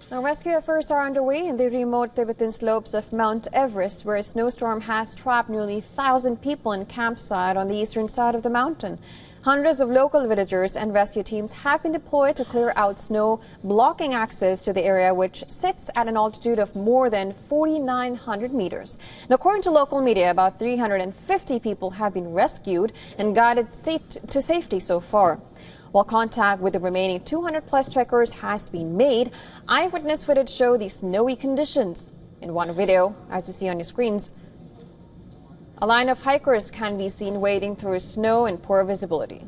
Now, rescue efforts are underway in the remote Tibetan slopes of Mount Everest, where a snowstorm has trapped nearly 1,000 people in campsite on the eastern side of the mountain. Hundreds of local villagers and rescue teams have been deployed to clear out snow, blocking access to the area, which sits at an altitude of more than 4,900 meters. And according to local media, about 350 people have been rescued and guided to safety so far. While contact with the remaining 200-plus trekkers has been made, eyewitness footage show the snowy conditions. In one video, as you see on your screens, a line of hikers can be seen wading through snow in poor visibility.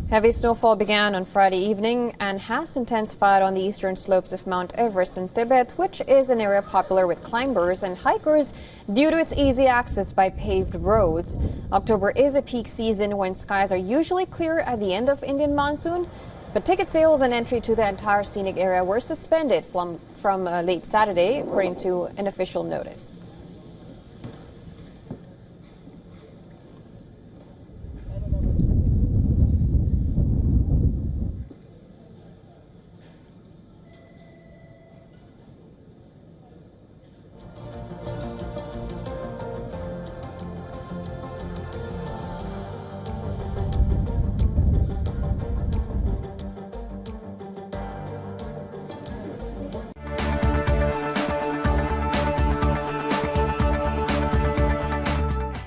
Heavy snowfall began on Friday evening and has intensified on the eastern slopes of Mount Everest in Tibet, which is an area popular with climbers and hikers due to its easy access by paved roads. October is a peak season when skies are usually clear at the end of Indian monsoon, but ticket sales and entry to the entire scenic area were suspended from late Saturday, according to an official notice.